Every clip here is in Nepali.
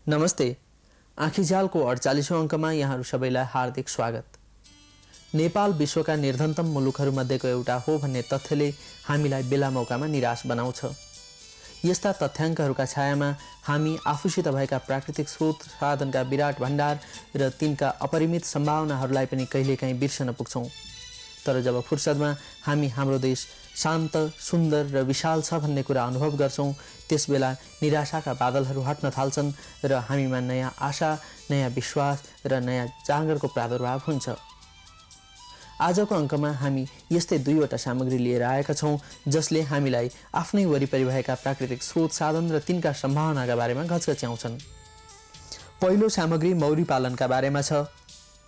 नमस्ते। आँखीझ्यालको 48औं अङ्कमा यहाँहरू सबैलाई हार्दिक स्वागत। नेपाल विश्वका निर्धनतम मुलुकहरूमध्येको एउटा हो भन्ने तथ्यले हामीलाई बेला मौकामा निराश बनाउँछ। यस्ता तथ्याङ्कहरूका छायामा हामी आफूसित भएका प्राकृतिक स्रोत साधनका विराट भण्डार र तिनका अपरिमित सम्भावनाहरूलाई पनि कहिलेकाहीँ बिर्सन पुग्छौँ। तर जब फुर्सदमा हामी हाम्रो देश शान्त, सुन्दर र विशाल छ भन्ने कुरा अनुभव गर्छौँ, त्यसबेला निराशाका बादलहरू हट्न थाल्छन् र हामीमा नयाँ आशा, नयाँ विश्वास र नयाँ जाँगरको प्रादुर्भाव हुन्छ। आजको अङ्कमा हामी यस्तै दुईवटा सामग्री लिएर आएका छौँ जसले हामीलाई आफ्नै वरिपरि भएका प्राकृतिक स्रोत साधन र तिनका सम्भावनाका बारेमा घचघच्याउँछन्। पहिलो सामग्री मौरी पालनका बारेमा छ।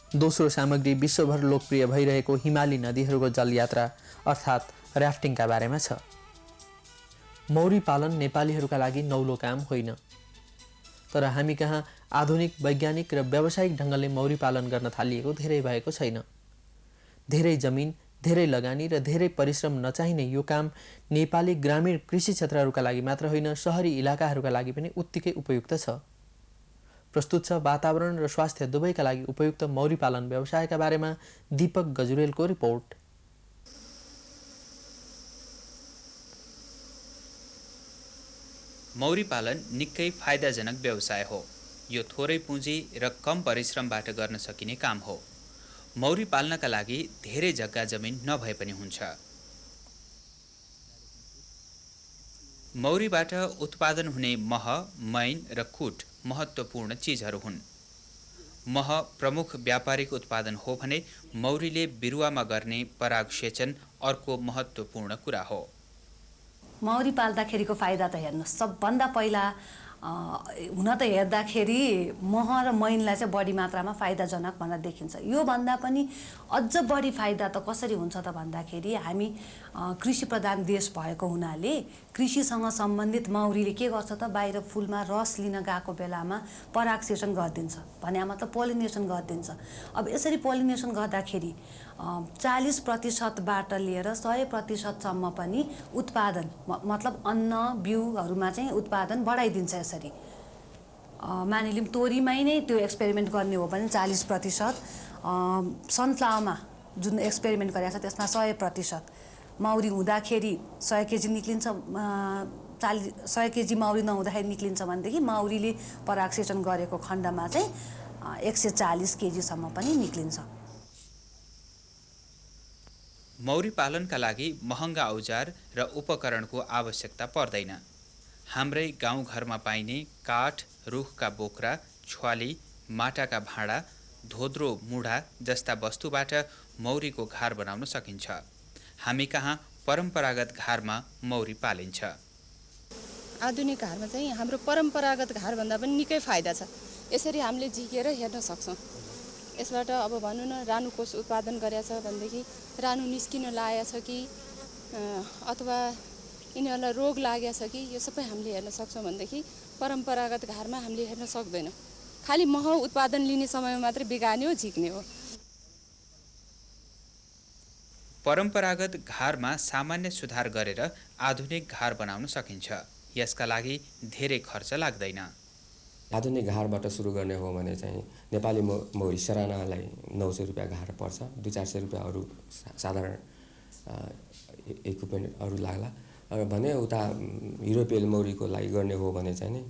दोस्रो सामग्री विश्वभर लोकप्रिय भइरहेको हिमाली नदीहरूको जलयात्रा अर्थात् र्याफ्टिङका बारेमा छ। मौरी पालन नेपालीहरूका लागि नौलो काम होइन, तर हामी कहाँ आधुनिक, वैज्ञानिक र व्यावसायिक ढङ्गले मौरी पालन गर्न थालिएको धेरै भएको छैन। धेरै जमिन, धेरै लगानी र धेरै परिश्रम नचाहिने यो काम नेपाली ग्रामीण कृषि क्षेत्रहरूका लागि मात्र होइन, सहरी इलाकाहरूका लागि पनि उत्तिकै उपयुक्त छ। प्रस्तुत छ वातावरण र स्वास्थ्य दुवैका लागि उपयुक्त मौरी पालन व्यवसायका बारेमा दीपक गजुरेलको रिपोर्ट। मौरी पालन निकै फाइदाजनक व्यवसाय हो। यो थोरै पुँजी र कम परिश्रमबाट गर्न सकिने काम हो। मौरी पाल्नका लागि धेरै जग्गा जमिन नभए पनि हुन्छ। मौरीबाट उत्पादन हुने मह, मैन र कुट महत्त्वपूर्ण चिजहरू हुन्। मह प्रमुख व्यापारिक उत्पादन हो भने मौरीले बिरुवामा गर्ने परागसेचन अर्को महत्त्वपूर्ण कुरा हो। मौरी पाल्दाखेरिको फाइदा त हेर्नुहोस्, सबभन्दा पहिला हुन त हेर्दाखेरि मह र मैनलाई चाहिँ बढी मात्रामा फाइदाजनक भनेर देखिन्छ। यो भन्दा पनि अझ बढी फाइदा त कसरी हुन्छ त भन्दाखेरि हामी कृषि प्रधान देश भएको हुनाले कृषिसँग सम्बन्धित मौरीले के गर्छ त बाहिर फुलमा रस लिन गएको बेलामा परागसेचन गरिदिन्छ, भने मतलब पोलिनेसन गरिदिन्छ। अब यसरी पोलिनेसन गर्दाखेरि 40%बाट लिएर 100%सम्म पनि उत्पादन मतलब अन्न बिउहरूमा चाहिँ उत्पादन बढाइदिन्छ। यसरी मानिलिउँ तोरीमै नै त्यो एक्सपेरिमेन्ट गर्ने हो भने 40%, सनफ्लावरमा जुन एक्सपेरिमेन्ट गरेको छ त्यसमा 100%, मौरी हुँदाखेरि 100 केजी निक्लिन्छ, 100 केजी मौरी नहुँदाखेरि निक्लिन्छ भनेदेखि मौरीले परागसेचन गरेको खण्डमा चाहिँ 140 केजीसम्म पनि निक्लिन्छ। मौरी पालनका लागि महँगा औजार र उपकरणको आवश्यकता पर्दैन। हाम्रै गाउँघरमा पाइने काठ, रुखका बोक्रा, छ्वाली, माटाका भाँडा, धोद्रो मुढा जस्ता वस्तुबाट मौरीको घर बनाउन सकिन्छ। हामी कहाँ परम्परागत घरमा मौरी पालिन्छ। आधुनिक घरमा चाहिँ हाम्रो परम्परागत घरभन्दा पनि निकै फाइदा छ। यसरी हामीले झिकेर हेर्न सक्छौँ। यसबाट अब भनौँ न रानुकोष उत्पादन गरेछ भनेदेखि रानु निस्किन लागेछ कि अथवा यिनीहरूलाई रोग लागेछ कि यो सबै हामीले हेर्न सक्छौँ भनेदेखि परम्परागत घरमा हामीले हेर्न सक्दैनौँ। खालि मह उत्पादन लिने समयमा मात्रै बिगार्ने हो, झिक्ने हो। परम्परागत घरमा सामान्य सुधार गरेर आधुनिक घर बनाउन सकिन्छ। यसका लागि धेरै खर्च लाग्दैन। आधुनिक घरबाट सुरु गर्ने हो भने चाहिँ नेपाली मौरी सरानालाई 900 रुपियाँ घर पर्छ। 200-400 रुपियाँ अरू साधारण इक्विपमेन्ट अरू लाग्ला। भने उता युरोपियल मौरीको लागि गर्ने हो भने चाहिँ नि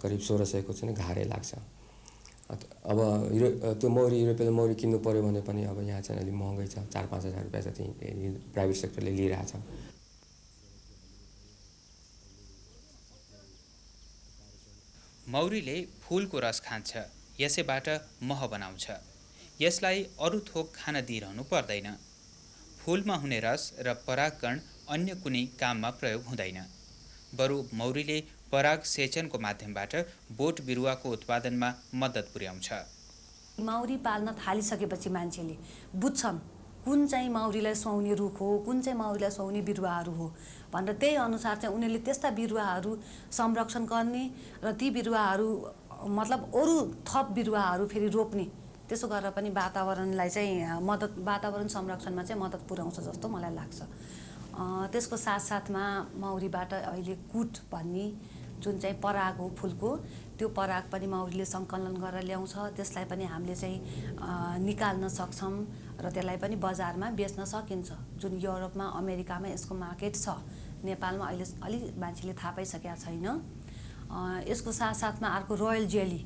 करिब 1600 को चाहिँ घारै लाग्छ। अब त्यो मौरी युरोपियल मौरी किन्नु पर्यो भने पनि अब यहाँ चाहिँ अलिक महँगै छ। 4-5 हजार रुपियाँ जति प्राइभेट सेक्टरले लिइरहेछ। मौरीले फूलको रस खान्छ, यसैबाट मह बनाउँछ। यसलाई अरू थोक खान दिइरहनु पर्दैन। फूलमा हुने रस र परागकण अन्य कुनै काममा प्रयोग हुँदैन। बरु मौरीले पराग सेचनको माध्यमबाट बोट बिरुवाको उत्पादनमा मद्दत पुर्याउँछ। मौरी पाल्न थालिसकेपछि मान्छेले बुझ्छन् कुन चाहिँ मौरीलाई सुहाउने रुख हो, कुन चाहिँ मौरीलाई सुहाउने बिरुवाहरू हो भनेर त्यही अनुसार चाहिँ उनीहरूले त्यस्ता बिरुवाहरू संरक्षण गर्ने र ती बिरुवाहरू मतलब अरू थप बिरुवाहरू फेरि रोप्ने, त्यसो गरेर पनि वातावरणलाई चाहिँ वातावरण संरक्षणमा चाहिँ मद्दत पुर्याउँछ जस्तो मलाई लाग्छ। त्यसको साथसाथमा मौरीबाट अहिले कुट भन्ने जुन चाहिँ पराग हो फुलको, त्यो पराग पनि मौरीले सङ्कलन गरेर ल्याउँछ। त्यसलाई पनि हामीले चाहिँ निकाल्न सक्छौँ र त्यसलाई पनि बजारमा बेच्न सकिन्छ। जुन युरोपमा अमेरिकामा यसको मार्केट छ, नेपालमा अहिले अलि मान्छेले थाहा पाइसकेका छैन। यसको साथसाथमा अर्को रोयल जेली,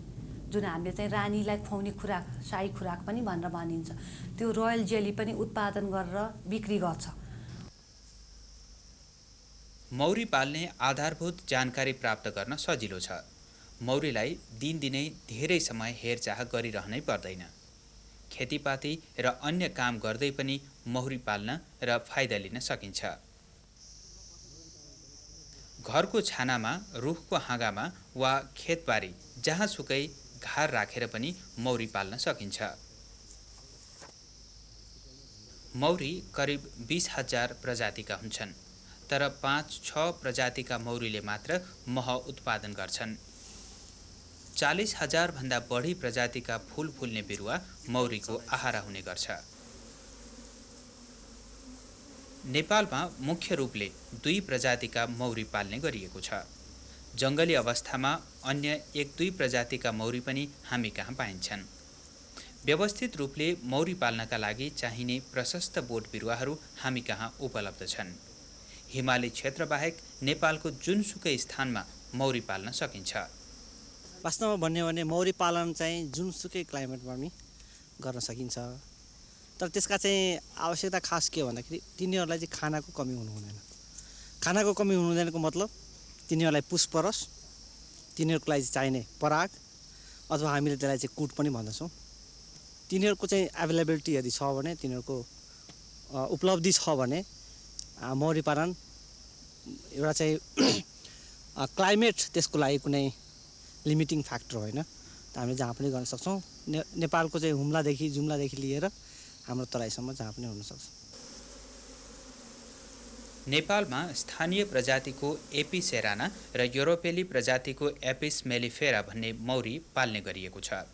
जुन हामीले चाहिँ रानीलाई खुवाउने खुराक, शाही खुराक पनि भनेर भनिन्छ, त्यो रोयल जेली पनि उत्पादन गरेर बिक्री गर्छ। मौरी पाल्ने आधारभूत जानकारी प्राप्त गर्न सजिलो छ। मौरीलाई दिनदिनै धेरै समय हेरचाह गरिरहनै पर्दैन। खेतीपाती र अन्य काम गर्दै पनि मौरी पाल्न र फाइदा लिन सकिन्छ। घरको छानामा, रुखको हाँगामा वा खेतबारी जहाँसुकै घार राखेर पनि मौरी पाल्न सकिन्छ। मौरी करिब 20,000 प्रजातिका हुन्छन्, तर 5-6 प्रजातिका मौरीले मात्र मह उत्पादन गर्छन्। 40,000 भन्दा बढी प्रजातिका फूल फुल्ने बिरुवा मौरीको आहारा हुने गर्छ। नेपालमा मुख्य रूपले 2 प्रजातिका मौरी पाल्ने गरिएको छ। जङ्गली अवस्थामा अन्य 1-2 प्रजातिका मौरी पनि हामी कहाँ पाइन्छन्। व्यवस्थित रूपले मौरी पाल्नका लागि चाहिने प्रशस्त बोट बिरुवाहरू हामी कहाँ उपलब्ध छन्। हिमाली क्षेत्रबाहेक नेपालको जुनसुकै स्थानमा मौरी पाल्न सकिन्छ। वास्तवमा भन्यो भने मौरी पालन चाहिँ जुनसुकै क्लाइमेटमा पनि गर्न सकिन्छ। तर त्यसका चाहिँ आवश्यकता खास के भन्दाखेरि तिनीहरूलाई चाहिँ खानाको कमी हुनु हुँदैन। खानाको कमी हुनु हुँदैनको मतलब तिनीहरूलाई पुष्परस, तिनीहरूको लागि चाहिने पराग, अथवा हामीले त्यसलाई चाहिँ कुट पनि भन्दछौँ, तिनीहरूको चाहिँ एभाइलेबिलिटी यदि छ भने, तिनीहरूको उपलब्धि छ भने मौरी पालन एउटा चाहिँ क्लाइमेट त्यसको लागि कुनै लिमिटिङ फ्याक्टर होइन। त हामीले जहाँ पनि गर्न सक्छौँ। नेपालको चाहिँ जुम्लादेखि लिएर हाम्रो तराईसम्म जहाँ पनि हुनसक्छ। नेपालमा स्थानीय प्रजातिको एपिस सेराना र युरोपेली प्रजातिको एपिस मेलिफेरा भन्ने मौरी पाल्ने गरिएको छ।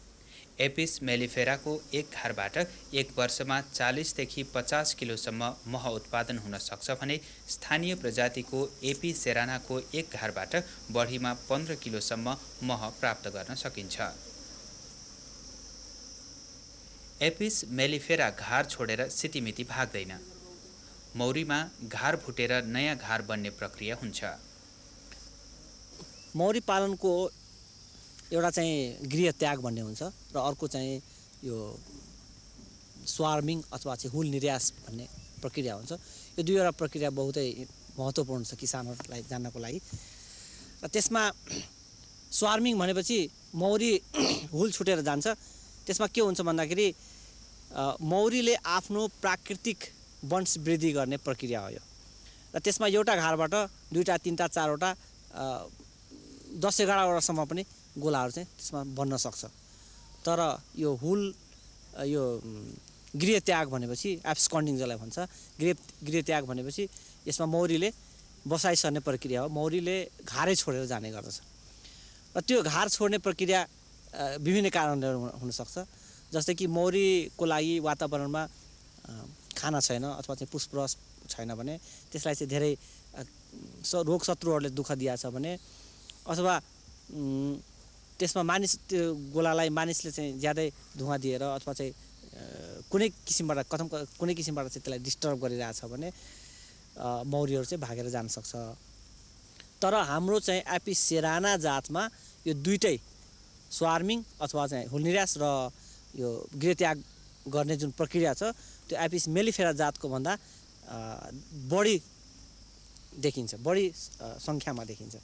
एपिस मेलिफेराको एक घरबाट एक वर्षमा 40देखि 50 किलोसम्म मह उत्पादन हुन सक्छ भने स्थानीय प्रजातिको एपिस सेरानाको एक घरबाट बढीमा 15 किलोसम्म मह प्राप्त गर्न सकिन्छ। एपिस मेलिफेरा घार छोडेर सितिमिति भाग्दैन। मौरीमा घार फुटेर नयाँ घार बन्ने प्रक्रिया हुन्छ। मौरी पालनको एउटा चाहिँ गृह त्याग भन्ने हुन्छ र अर्को चाहिँ यो स्वार्मिङ अथवा चाहिँ हुल निर्यास भन्ने प्रक्रिया हुन्छ। यो दुईवटा प्रक्रिया बहुतै महत्त्वपूर्ण छ किसानहरूलाई जान्नको लागि। र त्यसमा स्वार्मिङ भनेपछि मौरी हुल छुटेर जान्छ। त्यसमा के हुन्छ भन्दाखेरि मौरीले आफ्नो प्राकृतिक वंश वृद्धि गर्ने प्रक्रिया हो यो। र त्यसमा एउटा घारबाट 2टा 3टा 4वटा 10-11वटासम्म पनि गोलाहरू चाहिँ त्यसमा बन्न सक्छ। तर यो हुल यो गृह त्याग भनेपछि एब्सकन्डिङ जसलाई भन्छ, गृह त्याग भनेपछि यसमा मौरीले बसाइ सर्ने प्रक्रिया हो। मौरीले घारै छोडेर जाने गर्दछ। र त्यो घार छोड्ने प्रक्रिया विभिन्न कारणले हुनसक्छ। जस्तै कि मौरीको लागि वातावरणमा खाना छैन अथवा चाहिँ पुष्परस छैन भने, त्यसलाई चाहिँ धेरै रोग शत्रुहरूले दुःख दिएछ भने, अथवा त्यसमा त्यो गोलालाई मानिसले चाहिँ ज्यादै धुवा दिएर अथवा चाहिँ कुनै किसिमबाट चाहिँ त्यसलाई डिस्टर्ब गरिरहेछ भने मौरीहरू चाहिँ भागेर जान सक्छ। तर हाम्रो चाहिँ एपिस सेराना जातमा यो दुईटै स्वार्मिङ अथवा चाहिँ हुलनिरास र यो गृह त्याग गर्ने जुन प्रक्रिया छ त्यो एपिस मेलिफेरा जातको भन्दा बढी देखिन्छ, बढी सङ्ख्यामा देखिन्छ।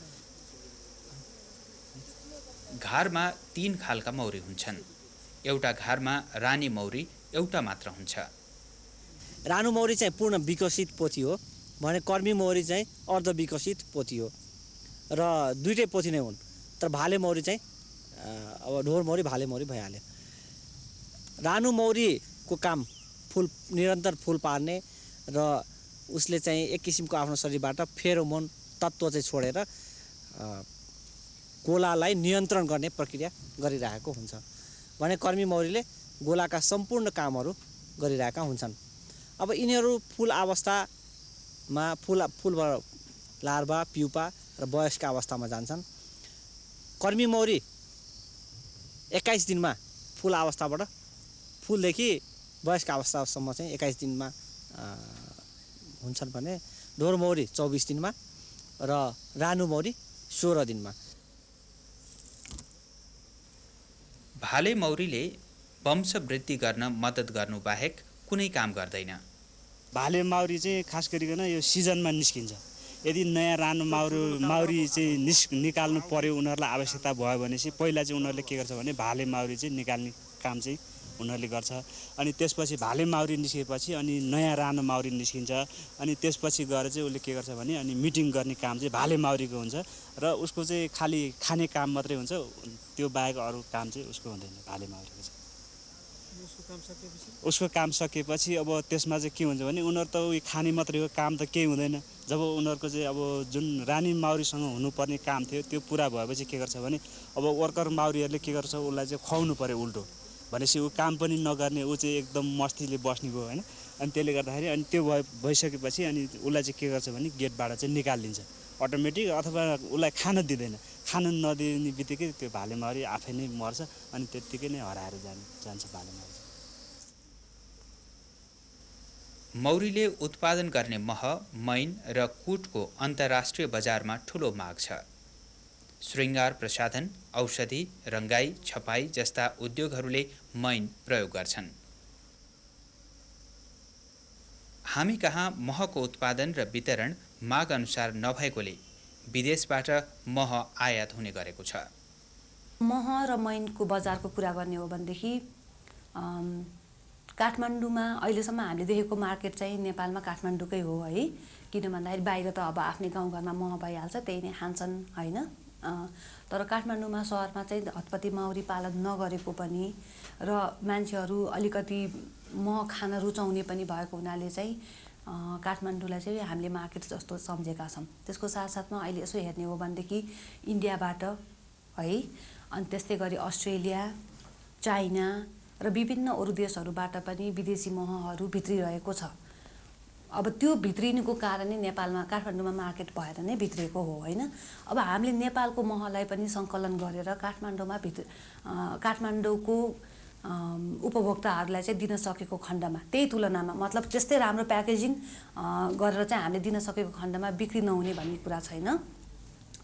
घारमा 3 खालका मौरी हुन्छन्। एउटा घारमा रानी मौरी एउटा मात्र हुन्छ। रानु मौरी चाहिँ पूर्ण विकसित पोथी हो भने कर्मी मौरी चाहिँ अर्ध विकसित पोथी हो र दुईटै पोथी नै हुन्। तर भाले मौरी चाहिँ अब ढोर मौरी भाले मौरी भइहाल्यो। रानु मौरीको काम निरन्तर फुल पार्ने र उसले चाहिँ एक किसिमको आफ्नो शरीरबाट फेरोमोन तत्त्व चाहिँ छोडेर गोलालाई नियन्त्रण गर्ने प्रक्रिया गरिरहेको हुन्छ भने कर्मी मौरीले गोलाका सम्पूर्ण कामहरू गरिरहेका हुन्छन्। अब यिनीहरू फुल अवस्थामा फुलबाट लार्भा, प्युपा र वयस्क अवस्थामा जान्छन्। कर्मी मौरी 21 दिनमा फुल अवस्थाबाट फुलदेखि वयस्क अवस्थासम्म चाहिँ 21 दिनमा हुन्छन् भने ढोर मौरी 24 दिनमा र रानु मौरी 16 दिनमा। भाले मौरीले वंशवृद्धि गर्न मद्दत गर्नु बाहेक कुनै काम गर्दैन। भाले माउरी चाहिँ खास गरिकन यो सिजनमा निस्किन्छ। यदि नयाँ रानो माउरी चाहिँ निकाल्नु पर्यो, उनीहरूलाई आवश्यकता भयो भने चाहिँ पहिला चाहिँ उनीहरूले के गर्छ भने भाले माउरी चाहिँ निकाल्ने काम चाहिँ उनीहरूले गर्छ। अनि त्यसपछि भाले माउरी निस्केपछि अनि नयाँ रानो माउरी निस्किन्छ। अनि त्यसपछि गएर चाहिँ उसले के गर्छ भने अनि मिटिङ गर्ने काम चाहिँ भाले माउरीको हुन्छ र उसको चाहिँ खालि खाने काम मात्रै हुन्छ, त्यो बाहेक अरू काम चाहिँ उसको हुँदैन भाले माउरीको चाहिँ। उसको काम सकेपछि अब त्यसमा चाहिँ के हुन्छ भने उनीहरू त उयो खाने मात्रै हो, काम त केही हुँदैन। जब उनीहरूको चाहिँ अब जुन रानी माउरीसँग हुनुपर्ने काम थियो त्यो पुरा भएपछि के गर्छ भने अब वर्कर माउरीहरूले के गर्छ, उसलाई चाहिँ खुवाउनु पर्यो उल्टो, भनेपछि ऊ काम पनि नगर्ने, ऊ चाहिँ एकदम मस्तीले बस्ने भयो होइन। अनि त्यसले गर्दाखेरि अनि त्यो भइसकेपछि अनि उसलाई चाहिँ के गर्छ भने गेटबाट चाहिँ निकालिदिन्छ अटोमेटिक, अथवा उसलाई खान दिँदैन। खान नदिने बित्तिकै त्यो भाले माउरी आफै नै मर्छ अनि त्यत्तिकै नै हराएर जान्छ भाले माउरी। मौरीले उत्पादन गर्ने मह, मैन र कुटको अन्तर्राष्ट्रिय बजारमा ठूलो माग छ। श्रृङ्गार प्रसाधन, औषधि, रङ्गाई, छपाई जस्ता उद्योगहरूले मैन प्रयोग गर्छन्। हामी कहाँ महको उत्पादन र वितरण माग अनुसार नभएकोले विदेशबाट मह आयात हुने गरेको छ। मह र मैनको बजारको कुरा गर्ने हो भनेदेखि काठमाडौँमा अहिलेसम्म हामीले देखेको मार्केट चाहिँ नेपालमा काठमाडौँकै हो है। किन भन्दाखेरि बाहिर त अब आफ्नै गाउँघरमा मह भइहाल्छ, त्यही नै खान्छन् होइन। तर काठमाडौँमा सहरमा चाहिँ हतपति माउरी पालन नगरेको पनि र मान्छेहरू अलिकति मह खान रुचाउने पनि भएको हुनाले चाहिँ काठमाडौँलाई चाहिँ हामीले मार्केट जस्तो सम्झेका छौँ। त्यसको साथसाथमा अहिले यसो हेर्ने हो भनेदेखि इन्डियाबाट है, अनि त्यस्तै गरी अस्ट्रेलिया, चाइना र विभिन्न अरू देशहरूबाट पनि विदेशी महहरू भित्रिरहेको छ। अब त्यो भित्रिनुको कारण नै नेपालमा काठमाडौँमा मार्केट भएर नै भित्रिएको हो होइन। अब हामीले नेपालको महलाई पनि सङ्कलन गरेर काठमाडौँको उपभोक्ताहरूलाई चाहिँ दिन सकेको खण्डमा त्यही तुलनामा मतलब त्यस्तै राम्रो प्याकेजिङ गरेर चाहिँ हामीले दिन सकेको खण्डमा बिक्री नहुने भन्ने कुरा छैन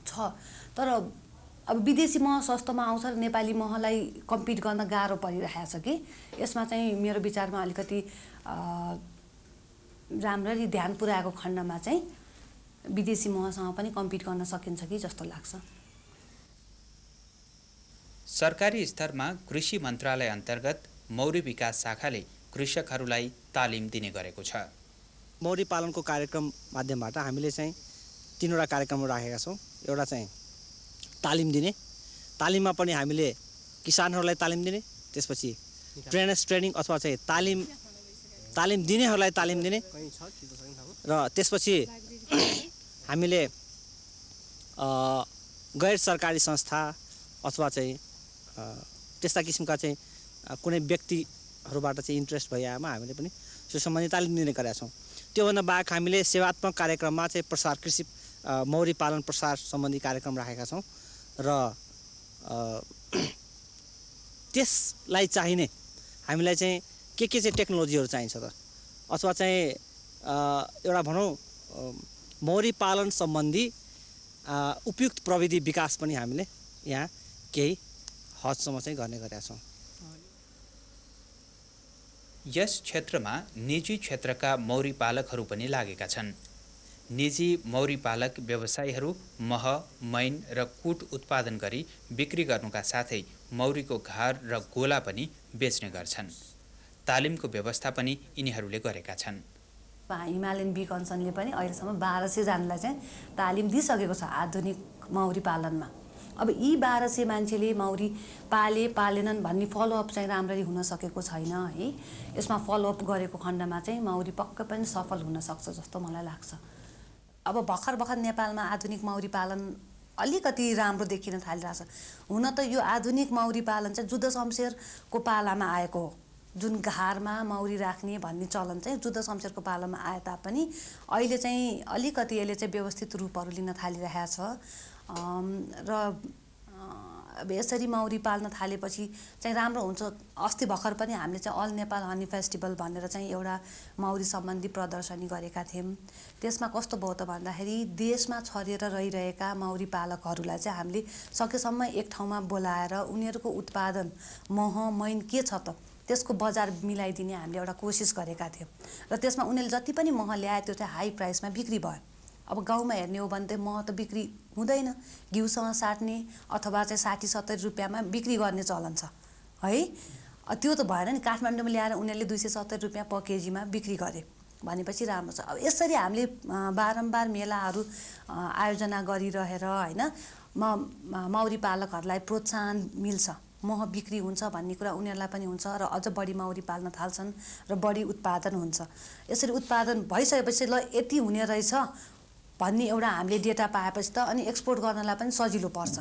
छ। तर अब विदेशी मह सस्तोमा आउँछ र नेपाली महलाई कम्पिट गर्न गाह्रो परिरहेको छ कि यसमा चाहिँ मेरो विचारमा अलिकति राम्ररी ध्यान पुर्याएको खण्डमा चाहिँ विदेशी महसँग पनि कम्पिट गर्न सकिन्छ कि जस्तो लाग्छ। सरकारी स्तरमा कृषि मन्त्रालय अन्तर्गत मौरी विकास शाखाले कृषकहरूलाई तालिम दिने गरेको छ। मौरी पालनको कार्यक्रम माध्यमबाट हामीले चाहिँ 3वटा कार्यक्रमहरू राखेका छौँ। एउटा चाहिँ तालिम दिने, तालिममा पनि हामीले किसानहरूलाई तालिम दिने, त्यसपछि ट्रेनिङ अथवा चाहिँ तालिम दिनेहरूलाई तालिम दिने र त्यसपछि हामीले गैर सरकारी संस्था अथवा चाहिँ त्यस्ता किसिमका चाहिँ कुनै व्यक्तिहरूबाट चाहिँ इन्ट्रेस्ट भएमा हामीले पनि त्यो सम्बन्धी तालिम दिने गरेका छौँ। त्योभन्दा बाहेक हामीले सेवात्मक कार्यक्रममा चाहिँ प्रसार कृषि मौरी पालन प्रसार सम्बन्धी कार्यक्रम राखेका छौँ र त्यसलाई चाहिने हामीलाई चाहिँ के चाहिँ टेक्नोलोजीहरू चाहिन्छ त अथवा चाहिँ एउटा भनौँ मौरी पालन सम्बन्धी उपयुक्त प्रविधि विकास पनि हामीले यहाँ केही हदसम्म चाहिँ गर्ने गरेका छौँ। यस क्षेत्रमा निजी क्षेत्रका मौरी पालकहरू पनि लागेका छन्। निजी मौरी पालक व्यवसायीहरू मह, मैन र कुट उत्पादन गरी बिक्री गर्नुका साथै मौरीको घर र गोला पनि बेच्ने गर्छन्। तालिमको व्यवस्था पनि यिनीहरूले गरेका छन्। हिमालयन बी कन्सर्नले पनि अहिलेसम्म 1200 जनालाई चाहिँ तालिम दिइसकेको छ आधुनिक मौरी पालनमा। अब यी 1200 मान्छेले मौरी पालेनन् भन्ने फलोअप चाहिँ राम्ररी हुन सकेको छैन है। यसमा फलोअप गरेको खण्डमा चाहिँ मौरी पक्कै पनि सफल हुन सक्छ जस्तो मलाई लाग्छ। अब भर्खर नेपालमा आधुनिक मौरी पालन अलिकति राम्रो देखिन थालिरहेछ। हुन त यो आधुनिक मौरी पालन चाहिँ जुद्ध शमशेरको पालामा आएको हो। जुन घारमा मौरी राख्ने भन्ने चलन चाहिँ जुद्ध शमशेरको पालामा आए तापनि अहिले चाहिँ अलिकति यसले चाहिँ व्यवस्थित रूपहरू लिन थालिरहेको छ र अब यसरी माउरी पाल्न थालेपछि चाहिँ राम्रो हुन्छ। अस्ति भर्खर पनि हामीले चाहिँ अल नेपाल हनी फेस्टिभल भनेर चाहिँ एउटा माउरी सम्बन्धी प्रदर्शनी गरेका थियौँ। त्यसमा कस्तो भयो त भन्दाखेरि देशमा छरिएर रहिरहेका माउरी पालकहरूलाई चाहिँ हामीले सकेसम्म एक ठाउँमा बोलाएर उनीहरूको उत्पादन मह मैन के छ त त्यसको बजार मिलाइदिने हामीले एउटा कोसिस गरेका थियौँ र त्यसमा उनीहरूले जति पनि मह ल्याए त्यो चाहिँ हाई प्राइसमा बिक्री भयो। अब गाउँमा हेर्ने हो भने त मह त बिक्री हुँदैन, घिउसँग साट्ने अथवा चाहिँ 60-70 रुपियाँमा बिक्री गर्ने चलन छ है। त्यो त भएन नि, काठमाडौँमा ल्याएर उनीहरूले 270 रुपियाँ पर केजीमा बिक्री गरे भनेपछि राम्रो छ। अब यसरी हामीले बारम्बार मेलाहरू आयोजना गरिरहेर होइन माउरी पालकहरूलाई प्रोत्साहन मिल्छ, मह बिक्री हुन्छ भन्ने कुरा उनीहरूलाई पनि हुन्छ र अझ बढी माउरी पाल्न थाल्छन् र बढी उत्पादन हुन्छ। यसरी उत्पादन भइसकेपछि ल यति हुने रहेछ भन्ने एउटा हामीले डेटा पाएपछि त अनि एक्सपोर्ट गर्नलाई पनि सजिलो पर्छ।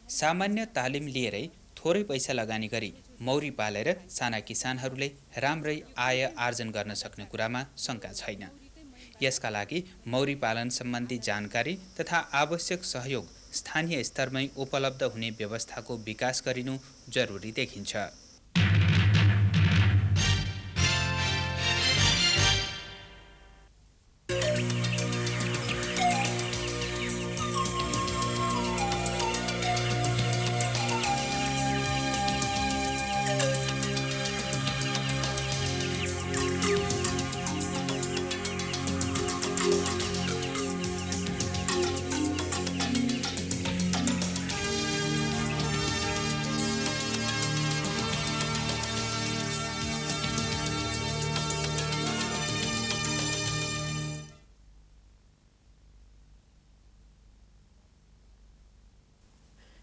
सामान्य तालिम लिएरै थोरै पैसा लगानी गरी मौरी पालेर साना किसानहरूले राम्रै आय आर्जन गर्न सक्ने कुरामा शङ्का छैन। यसका लागि मौरी पालन सम्बन्धी जानकारी तथा आवश्यक सहयोग स्थानीय स्तरमै उपलब्ध हुने व्यवस्थाको विकास गरिनु जरुरी देखिन्छ।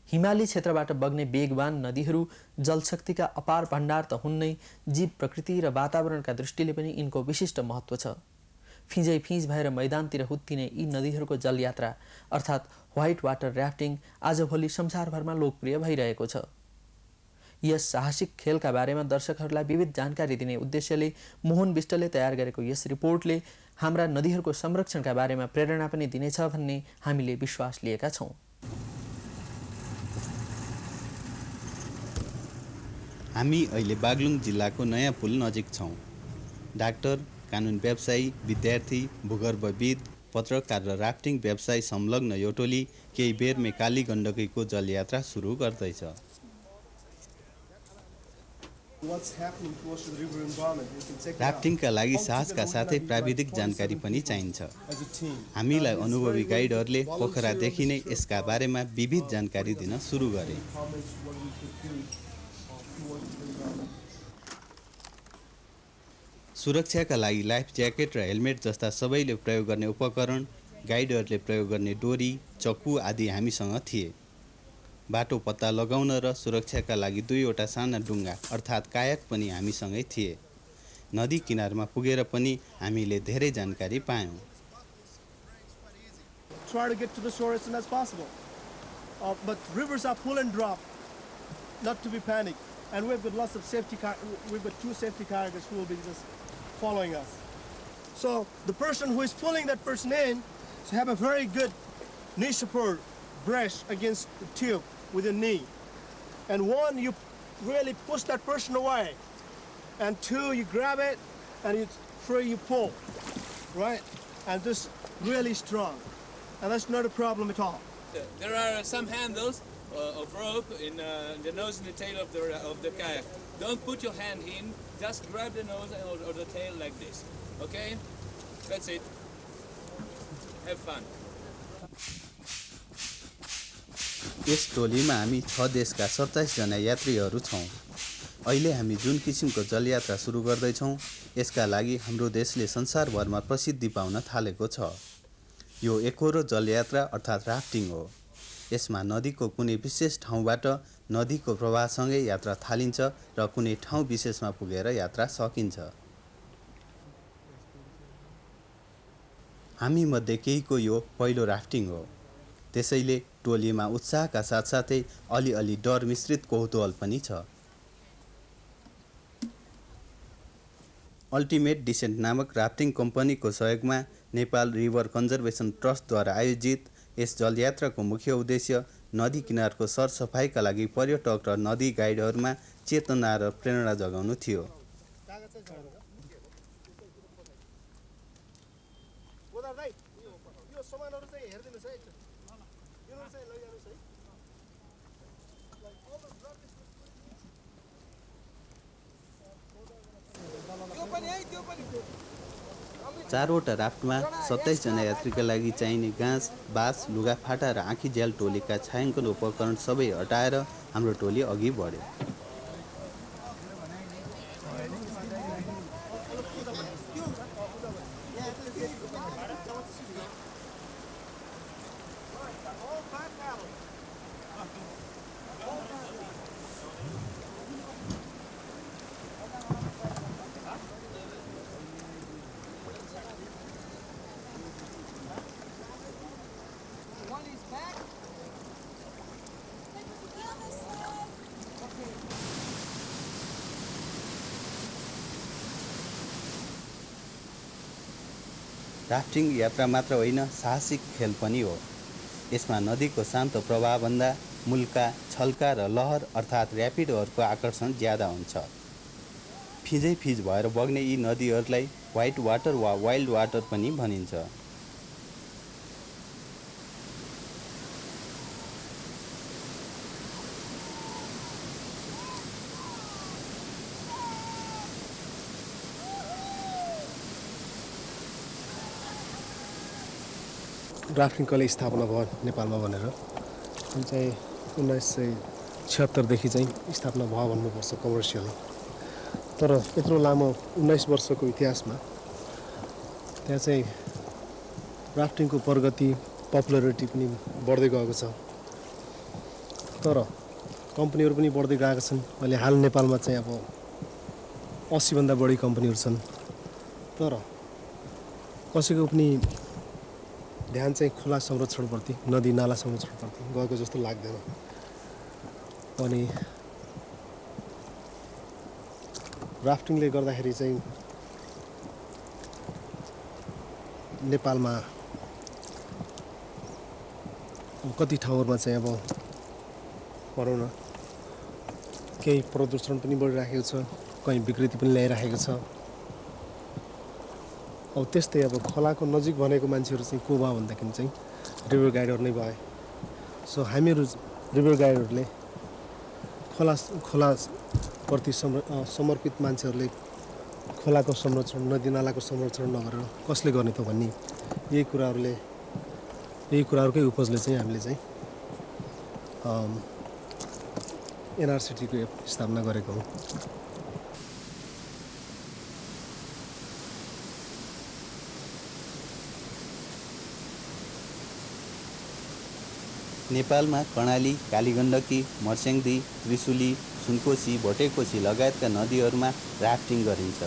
हिमाली क्षेत्रबाट बग्ने वेगवान नदीहरू जलशक्तिका अपार भण्डार त हुन् नै, जीव प्रकृति र वातावरणका दृष्टिले पनि यिनको विशिष्ट महत्त्व छ। फिँजै फिँज भएर मैदानतिर हुत्तिने यी नदीहरूको जलयात्रा अर्थात् व्हाइट वाटर र्याफ्टिङ आजभोलि संसारभरमा लोकप्रिय भइरहेको छ। यस साहसिक खेलका बारेमा दर्शकहरूलाई विविध जानकारी दिने उद्देश्यले मोहन विष्टले तयार गरेको यस रिपोर्टले हाम्रा नदीहरूको संरक्षणका बारेमा प्रेरणा पनि दिनेछ भन्ने हामीले विश्वास लिएका छौँ। हामी अहिले बागलुङ जिल्लाको नयाँ पुल नजिक छौँ। डाक्टर, कानुन व्यवसायी, विद्यार्थी, भूगर्भविद, पत्रकार र राफ्टिङ व्यवसाय संलग्न यो टोली केही बेरमै काली गण्डकीको जलयात्रा सुरु गर्दैछ। राफ्टिङका लागि साहसका साथै प्राविधिक जानकारी पनि चाहिन्छ। हामीलाई अनुभवी गाइडहरूले पोखरादेखि नै यसका बारेमा विविध जानकारी दिन सुरु गरे। सुरक्षाका लागि लाइफ ज्याकेट र हेलमेट जस्ता सबैले प्रयोग गर्ने उपकरण, गाइडहरूले प्रयोग गर्ने डोरी, चक्कु आदि हामीसँग थिए। बाटो पत्ता लगाउन र सुरक्षाका लागि 2वटा साना डुङ्गा अर्थात् कायाक पनि हामीसँगै थिए। नदी किनारमा पुगेर पनि हामीले धेरै जानकारी पायौँ। Try to get to the shore as soon as possible. But rivers are pull and drop, not to be panicked. And we've got lots of we've got 2 safety carriers who will be just following us. So the person who is pulling that person in should have a very good knee support brush against the tube with your knee. And 1, you really push that person away. And 2, you grab it, and 3, you pull, right? And just really strong. And that's not a problem at all. There are some handles of rope in the nose and the tail of the kayak. Don't put your hand in, just grab the nose or the tail like this. Okay? That's it. Have fun. यस टोलीमा हामी 6 देशका 27 जना यात्रीहरू छौँ। अहिले हामी जुन किसिमको जलयात्रा सुरु गर्दैछौँ यसका लागि हाम्रो देशले संसारभरमा प्रसिद्धि पाउन थालेको छ। यो एकोरो जलयात्रा अर्थात् राफ्टिङ हो। यसमा नदीको कुनै विशेष ठाउँबाट नदीको प्रवाहसँगै यात्रा थालिन्छ र कुनै ठाउँ विशेषमा पुगेर यात्रा सकिन्छ। हामी मध्ये केहीको यो पहिलो राफ्टिङ हो। त्यसैले टोलीमा उत्साहका साथसाथै अलिअलि डर मिश्रित कौतूहल पनि छ। अल्टिमेट डिसेन्ट नामक राफ्टिङ कम्पनीको सहयोगमा नेपाल रिभर कन्जर्भेसन ट्रस्टद्वारा आयोजित यस जलयात्राको मुख्य उद्देश्य नदी किनारको सरसफाइका लागि पर्यटक र नदी गाइडहरूमा चेतना र प्रेरणा जगाउनु थियो। चारवटा राफ्टमा 27 जना यात्रीका लागि चाहिने गाँस, बाँस, लुगाफाटा र आँखी झ्याल टोलीका छायाङ्कन उपकरण सबै हटाएर हाम्रो टोली अघि बढ्यो। राफ्टिङ यात्रा मात्र होइन, साहसिक खेल पनि हो। यसमा नदीको शान्त प्रवाहभन्दा मुल्का, छल्का र लहर अर्थात् ऱ्यापिडोहरूको आकर्षण ज्यादा हुन्छ। फिजै फिज भएर बग्ने यी नदीहरूलाई व्हाइट वाटर वा वाइल्ड वाटर पनि भनिन्छ। राफ्टिङ कहिले स्थापना भयो नेपालमा भनेर जुन चाहिँ 1976 देखि चाहिँ स्थापना भयो भन्नुपर्छ कमर्सियल। तर यत्रो लामो 19 वर्षको इतिहासमा त्यहाँ चाहिँ राफ्टिङको प्रगति, पपुलरिटी पनि बढ्दै गएको छ। तर कम्पनीहरू पनि बढ्दै गएका छन्। अहिले हाल नेपालमा चाहिँ अब 80 भन्दा बढी कम्पनीहरू छन्। तर कसैको पनि ध्यान चाहिँ खुला संरक्षणप्रति, नदी नाला संरक्षणप्रति गएको जस्तो लाग्दैन। अनि राफ्टिङले गर्दाखेरि चाहिँ नेपालमा कति ठाउँहरूमा चाहिँ अब भनौँ न केही प्रदूषण पनि बढिराखेको छ, कहीँ विकृति पनि ल्याइराखेको छ। अब त्यस्तै अब खोलाको नजिक भनेको मान्छेहरू चाहिँ को भयो भन्दाखेरि चाहिँ रिभर गाइडर नै भए। सो हामीहरू रिभर गाइडहरूले खोलाप्रति समर्पित मान्छेहरूले खोलाको संरक्षण, नदी नालाको संरक्षण नगरेर कसले गर्ने त भन्ने यही कुराहरूकै उपजले चाहिँ हामीले चाहिँ एनआरसिटीको स्थापना गरेको हौँ। नेपालमा कर्णाली, कालीगण्डकी, मर्स्याङ्दी, त्रिशुली, सुनकोशी, भोटेकोशी लगायतका नदीहरूमा राफ्टिङ गरिन्छ।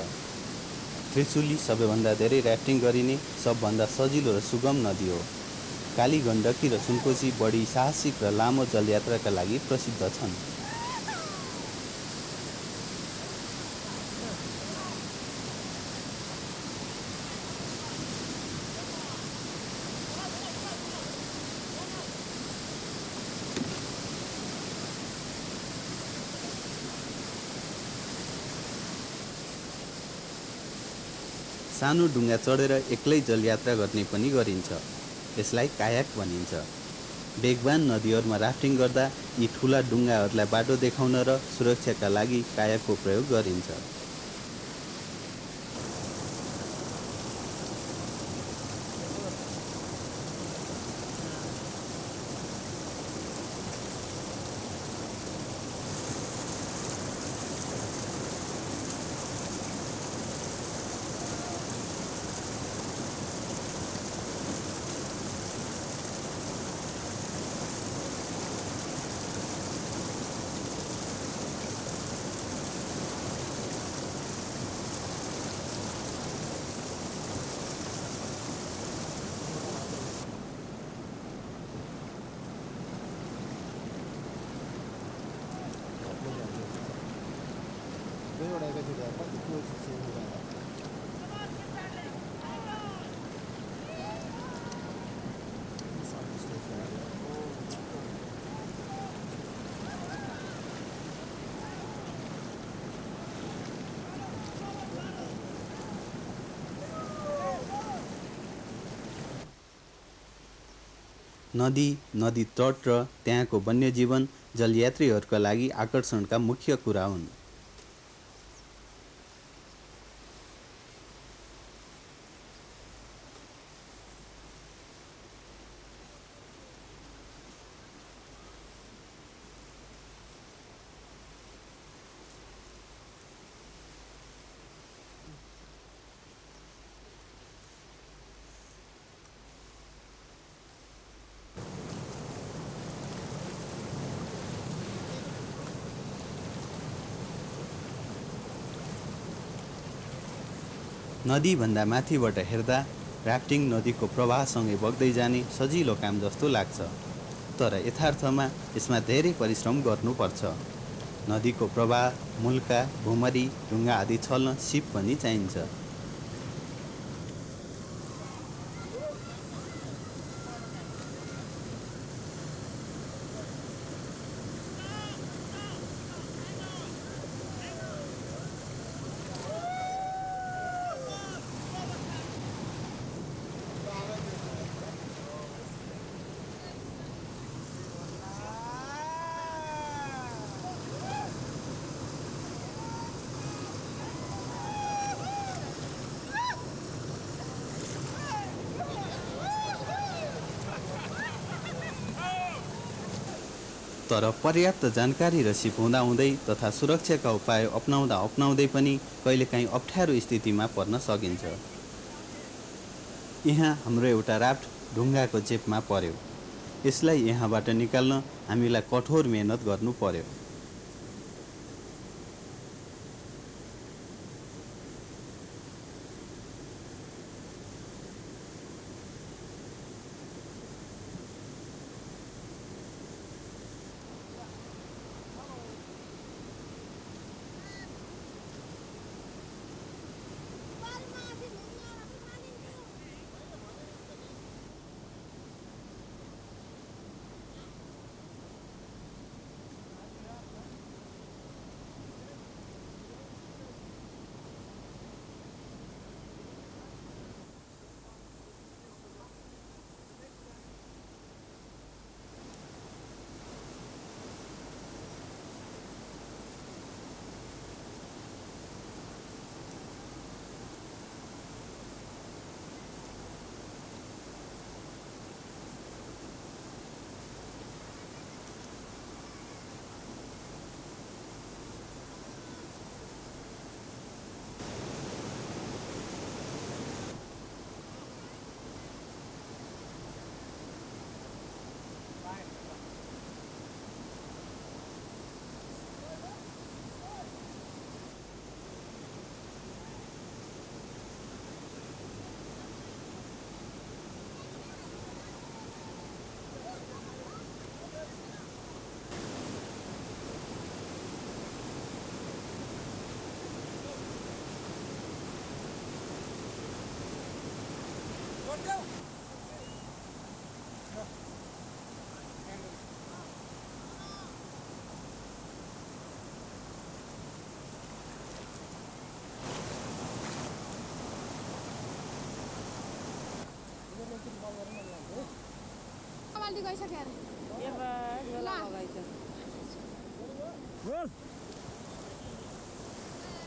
त्रिशुली सबैभन्दा धेरै राफ्टिङ गरिने सबभन्दा सजिलो र सुगम नदी हो। कालीगण्डकी र सुनकोशी बढी साहसिक र लामो जलयात्राका लागि प्रसिद्ध छन्। सानो डुङ्गा चढेर एक्लै जलयात्रा गर्ने पनि गरिन्छ। यसलाई कायाक भनिन्छ। वेगवान नदीहरूमा राफ्टिङ गर्दा यी ठुला डुङ्गाहरूलाई बाटो देखाउन र सुरक्षाका लागि कायाकको प्रयोग गरिन्छ। नदी, नदी तट र त्यहाँको वन्यजीवन जलयात्रीहरूका लागि आकर्षणका मुख्य कुरा हुन्। नदीभन्दा माथिबाट हेर्दा राफ्टिङ नदीको प्रवाहसँगै बग्दै जाने सजिलो काम जस्तो लाग्छ, तर यथार्थमा यसमा धेरै परिश्रम गर्नुपर्छ। नदीको प्रवाह, मुल्का, भुमरी, ढुङ्गा आदि छल्न सिप पनि चाहिन्छ। तर पर्याप्त जानकारी र सिप हुँदाहुँदै तथा सुरक्षाका उपाय अपनाउँदै पनि कहिलेकाहीँ अप्ठ्यारो स्थितिमा पर्न सकिन्छ। यहाँ हाम्रो एउटा राफ्ट ढुङ्गाको चेपमा पर्यो। यसलाई यहाँबाट निकाल्न हामीलाई कठोर मेहनत गर्नु पर्यो।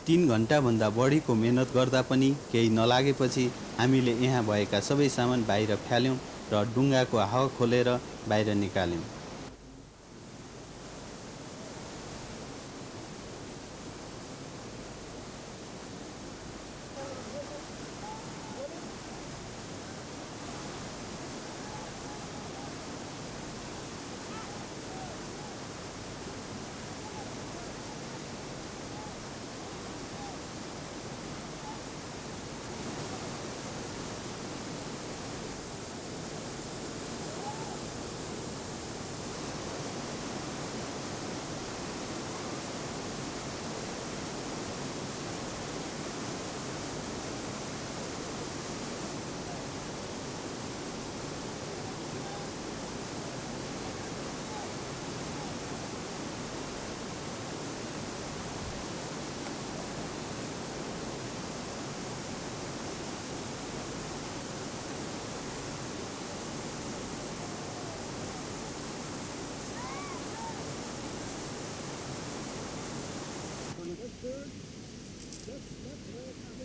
तीन घण्टाभन्दा बढीको मेहनत गर्दा पनि केही नलागेपछि हामीले यहाँ भएका सबै सामान बाहिर फ्याल्यौँ र डुङ्गाको हावा खोलेर बाहिर निकाल्यौँ।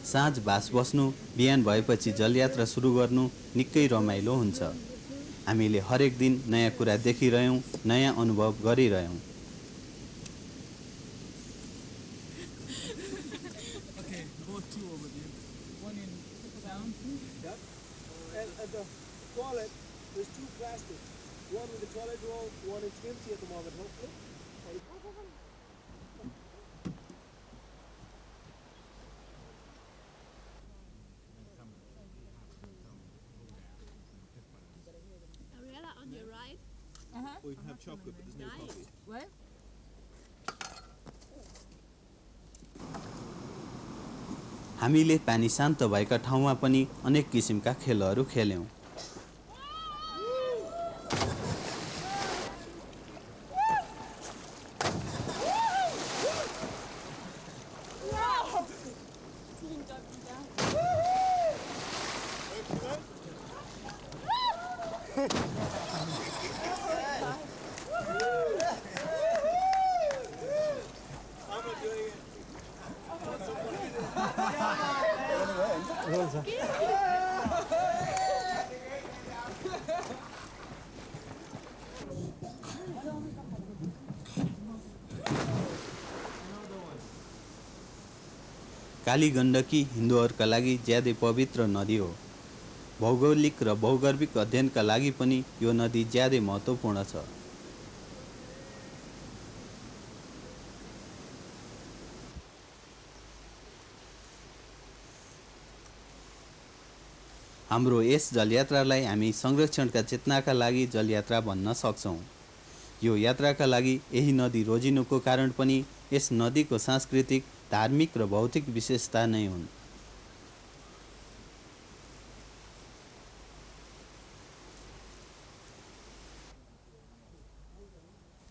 साँझ बास बस्नु बिहान भएपछि जलयात्रा सुरु गर्नु निकै रमाइलो हुन्छ। हामीले हरेक दिन नयाँ कुरा देखिरह्यौँ, नयाँ अनुभव गरिरह्यौँ। Or you can have chocolate, but there's no coffee. What? हामीले पानी शान्त भएका ठाउँमा पनि अनेक किसिमका खेलहरू खेल्यौँ। काली गण्डकी हिन्दूहरूका लागि ज्यादै पवित्र नदी हो। भौगोलिक र भौगर्भिक अध्ययनका लागि पनि यो नदी ज्यादै महत्त्वपूर्ण छ। हाम्रो यस जलयात्रालाई हामी संरक्षणका चेतनाका लागि जलयात्रा भन्न सक्छौँ। यो यात्राका लागि यही नदी रोजिनुको कारण पनि यस नदीको सांस्कृतिक, धार्मिक र भौतिक विशेषता नै हुन्।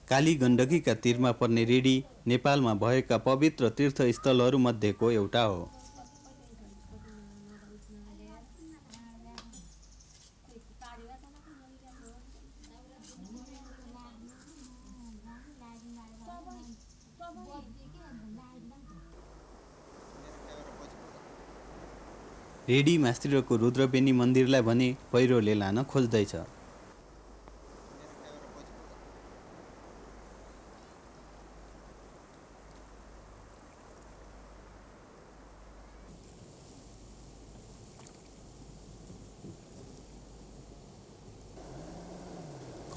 काली गण्डकीका तीरमा पर्ने रेडी नेपालमा भएका पवित्र तीर्थस्थलहरूमध्येको एउटा हो। रेडी मास्तिरको रुद्रबेनी मन्दिरलाई भने पहिरोले लान खोज्दैछ।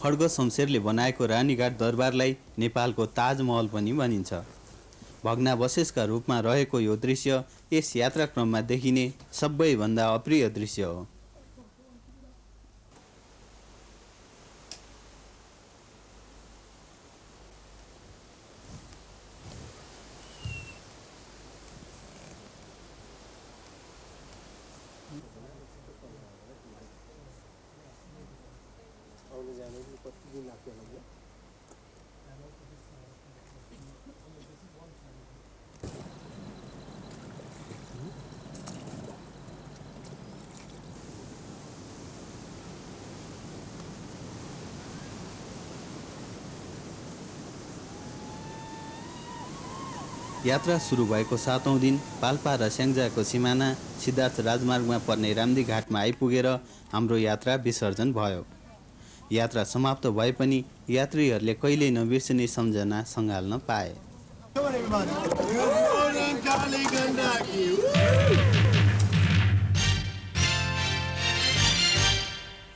खड्ग शमशेरले बनाएको रानीघाट दरबारलाई नेपालको ताजमहल पनि भनिन्छ। भग्नावशेषका रूपमा रहेको यो दृश्य यस यात्राक्रममा देखिने सबैभन्दा अप्रिय दृश्य हो। यात्रा सुरु भएको 7औं दिन पाल्पा र स्याङ्जाको सिमाना सिद्धार्थ राजमार्गमा पर्ने रामदी घाटमा आइपुगेर हाम्रो यात्रा विसर्जन भयो। यात्रा समाप्त भए पनि यात्रीहरूले कहिल्यै नबिर्सिने सम्झना सँगाल्न पाए।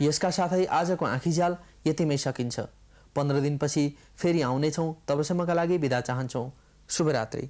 यसका साथै आजको आँखीजाल यतिमै सकिन्छ। 15 दिनपछि फेरि आउनेछौँ। तबसम्मका लागि बिदा चाहन्छौँ। शुभरात्रि।